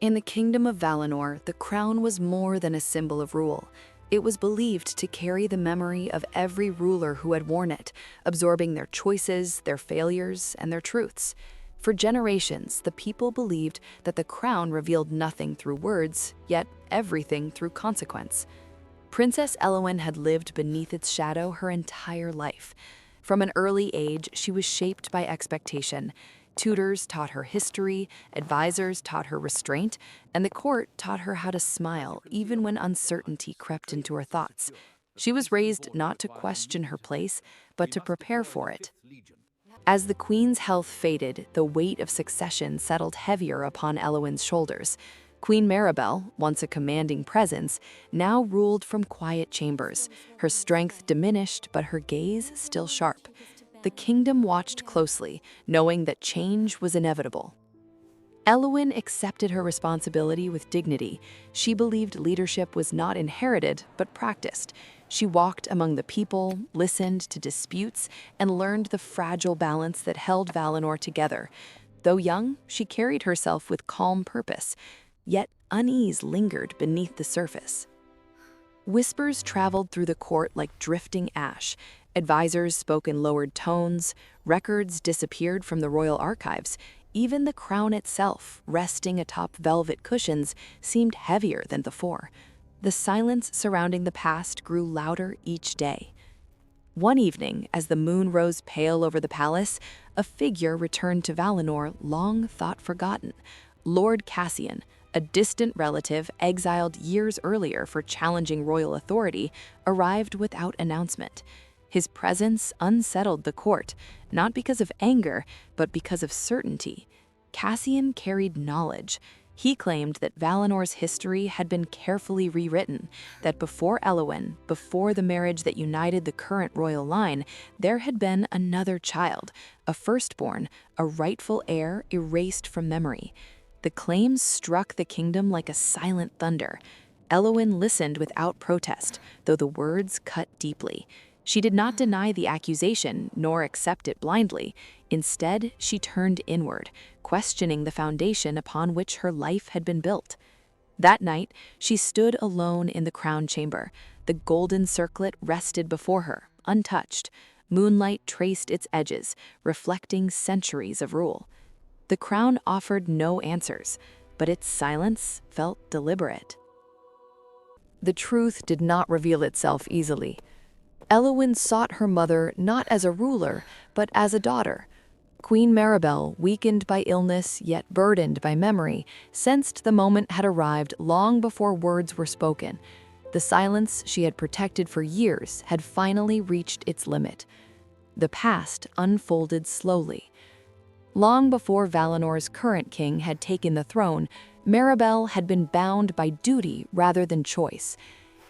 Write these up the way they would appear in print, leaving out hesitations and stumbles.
In the kingdom of Valinor, the crown was more than a symbol of rule. It was believed to carry the memory of every ruler who had worn it, absorbing their choices, their failures, and their truths. For generations, the people believed that the crown revealed nothing through words, yet everything through consequence. Princess Eowyn had lived beneath its shadow her entire life. From an early age, she was shaped by expectation. Tutors taught her history, advisors taught her restraint, and the court taught her how to smile even when uncertainty crept into her thoughts. She was raised not to question her place, but to prepare for it. As the queen's health faded, the weight of succession settled heavier upon Eowyn's shoulders. Queen Maribel, once a commanding presence, now ruled from quiet chambers. Her strength diminished, but her gaze still sharp. The kingdom watched closely, knowing that change was inevitable. Eowyn accepted her responsibility with dignity. She believed leadership was not inherited, but practiced. She walked among the people, listened to disputes, and learned the fragile balance that held Valinor together. Though young, she carried herself with calm purpose, yet unease lingered beneath the surface. Whispers traveled through the court like drifting ash. Advisors spoke in lowered tones, records disappeared from the royal archives. Even the crown itself, resting atop velvet cushions, seemed heavier than before. The silence surrounding the past grew louder each day. One evening, as the moon rose pale over the palace, a figure returned to Valinor long thought forgotten. Lord Cassian, a distant relative exiled years earlier for challenging royal authority, arrived without announcement. His presence unsettled the court, not because of anger, but because of certainty. Cassian carried knowledge. He claimed that Valinor's history had been carefully rewritten, that before Eowyn, before the marriage that united the current royal line, there had been another child, a firstborn, a rightful heir erased from memory. The claims struck the kingdom like a silent thunder. Eowyn listened without protest, though the words cut deeply. She did not deny the accusation, nor accept it blindly. Instead, she turned inward, questioning the foundation upon which her life had been built. That night, she stood alone in the crown chamber. The golden circlet rested before her, untouched. Moonlight traced its edges, reflecting centuries of rule. The crown offered no answers, but its silence felt deliberate. The truth did not reveal itself easily. Eowyn sought her mother not as a ruler, but as a daughter. Queen Maribel, weakened by illness yet burdened by memory, sensed the moment had arrived long before words were spoken. The silence she had protected for years had finally reached its limit. The past unfolded slowly. Long before Valinor's current king had taken the throne, Maribel had been bound by duty rather than choice.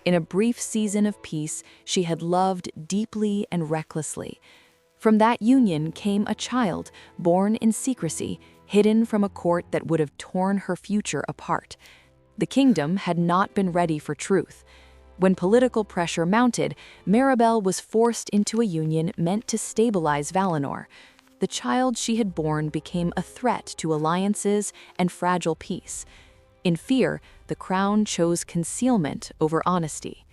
In a brief season of peace, she had loved deeply and recklessly. From that union came a child, born in secrecy, hidden from a court that would have torn her future apart. The kingdom had not been ready for truth. When political pressure mounted, Maribel was forced into a union meant to stabilize Valinor. The child she had borne became a threat to alliances and fragile peace. In fear, the crown chose concealment over honesty.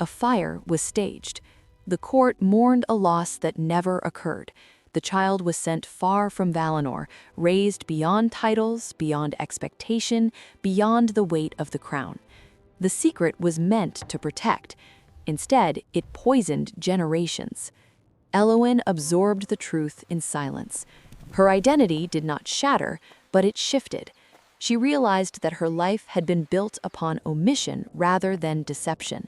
A fire was staged. The court mourned a loss that never occurred. The child was sent far from Valinor, raised beyond titles, beyond expectation, beyond the weight of the crown. The secret was meant to protect. Instead, it poisoned generations. Eowyn absorbed the truth in silence. Her identity did not shatter, but it shifted. She realized that her life had been built upon omission rather than deception.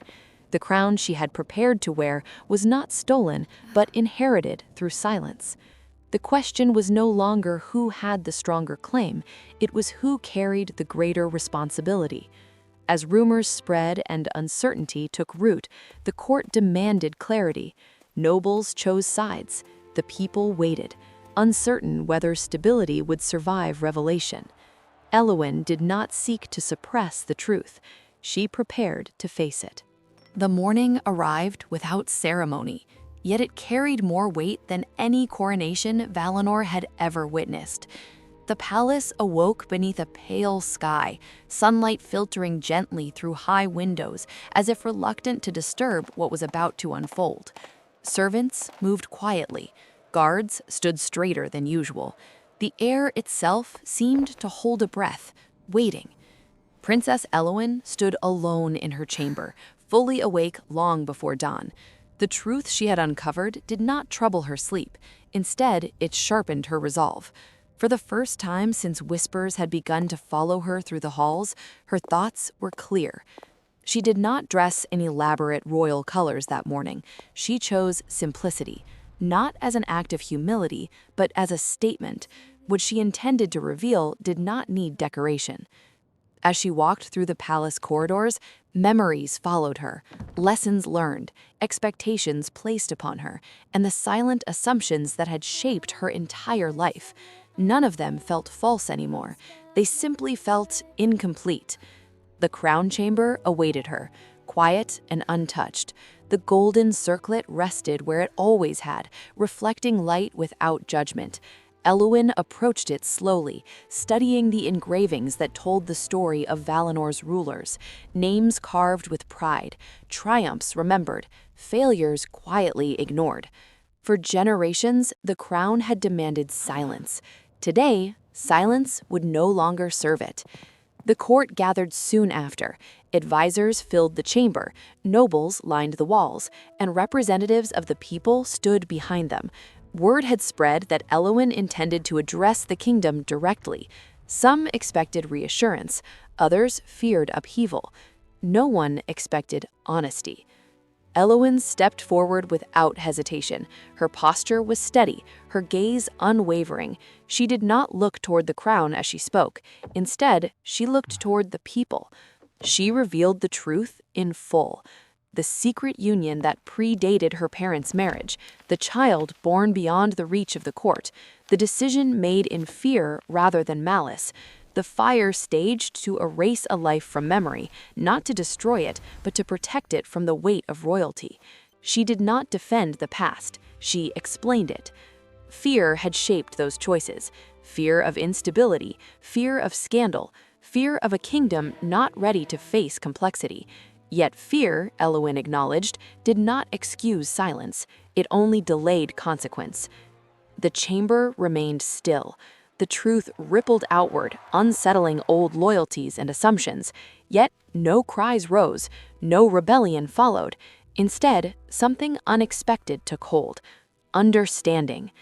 The crown she had prepared to wear was not stolen, but inherited through silence. The question was no longer who had the stronger claim, it was who carried the greater responsibility. As rumors spread and uncertainty took root, the court demanded clarity. Nobles chose sides. The people waited, uncertain whether stability would survive revelation. Eowyn did not seek to suppress the truth. She prepared to face it. The morning arrived without ceremony, yet it carried more weight than any coronation Valinor had ever witnessed. The palace awoke beneath a pale sky, sunlight filtering gently through high windows, as if reluctant to disturb what was about to unfold. Servants moved quietly. Guards stood straighter than usual. The air itself seemed to hold a breath, waiting. Princess Elowen stood alone in her chamber, fully awake long before dawn. The truth she had uncovered did not trouble her sleep. Instead, it sharpened her resolve. For the first time since whispers had begun to follow her through the halls, her thoughts were clear. She did not dress in elaborate royal colors that morning. She chose simplicity, not as an act of humility, but as a statement. What she intended to reveal did not need decoration. As she walked through the palace corridors, memories followed her, lessons learned, expectations placed upon her, and the silent assumptions that had shaped her entire life. None of them felt false anymore. They simply felt incomplete. The crown chamber awaited her, quiet and untouched. The golden circlet rested where it always had, reflecting light without judgment. Elowen approached it slowly, studying the engravings that told the story of Valinor's rulers, names carved with pride, triumphs remembered, failures quietly ignored. For generations, the crown had demanded silence. Today, silence would no longer serve it. The court gathered soon after. Advisors filled the chamber, nobles lined the walls, and representatives of the people stood behind them. Word had spread that Elowen intended to address the kingdom directly. Some expected reassurance, others feared upheaval. No one expected honesty. Elowen stepped forward without hesitation. Her posture was steady, her gaze unwavering. She did not look toward the crown as she spoke. Instead, she looked toward the people. She revealed the truth in full. The secret union that predated her parents' marriage, the child born beyond the reach of the court, the decision made in fear rather than malice, the fire staged to erase a life from memory, not to destroy it, but to protect it from the weight of royalty. She did not defend the past, she explained it. Fear had shaped those choices. Fear of instability, fear of scandal, fear of a kingdom not ready to face complexity. Yet fear, Elowen acknowledged, did not excuse silence. It only delayed consequence. The chamber remained still. The truth rippled outward, unsettling old loyalties and assumptions. Yet no cries rose, no rebellion followed. Instead, something unexpected took hold. Understanding.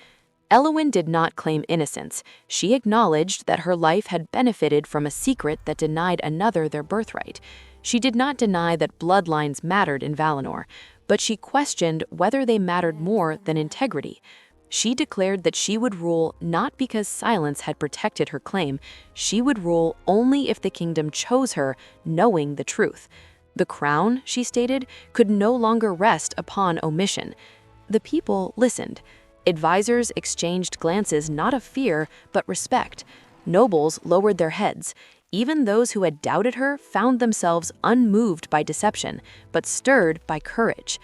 Elowen did not claim innocence. She acknowledged that her life had benefited from a secret that denied another their birthright. She did not deny that bloodlines mattered in Valinor, but she questioned whether they mattered more than integrity. She declared that she would rule not because silence had protected her claim. She would rule only if the kingdom chose her, knowing the truth. The crown, she stated, could no longer rest upon omission. The people listened. Advisors exchanged glances not of fear, but respect. Nobles lowered their heads. Even those who had doubted her found themselves unmoved by deception, but stirred by courage.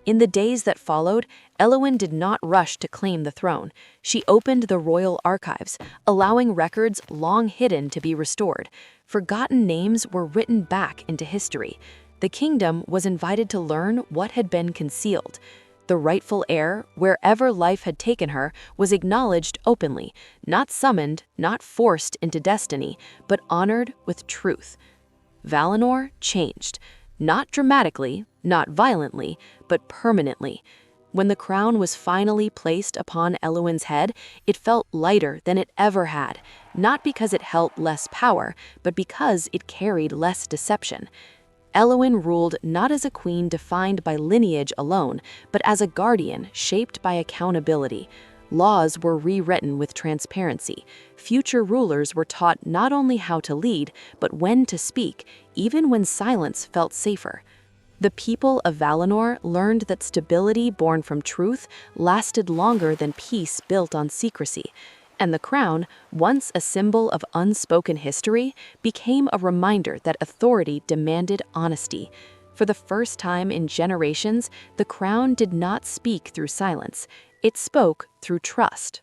In the days that followed, Elowen did not rush to claim the throne. She opened the royal archives, allowing records long hidden to be restored. Forgotten names were written back into history. The kingdom was invited to learn what had been concealed. The rightful heir, wherever life had taken her, was acknowledged openly, not summoned, not forced into destiny, but honored with truth. Valinor changed, not dramatically, not violently, but permanently. When the crown was finally placed upon Elowen's head, it felt lighter than it ever had, not because it held less power, but because it carried less deception. Elowen ruled not as a queen defined by lineage alone, but as a guardian shaped by accountability. Laws were rewritten with transparency. Future rulers were taught not only how to lead, but when to speak, even when silence felt safer. The people of Valinor learned that stability born from truth lasted longer than peace built on secrecy. And the crown, once a symbol of unspoken history, became a reminder that authority demanded honesty. For the first time in generations, the crown did not speak through silence. It spoke through trust.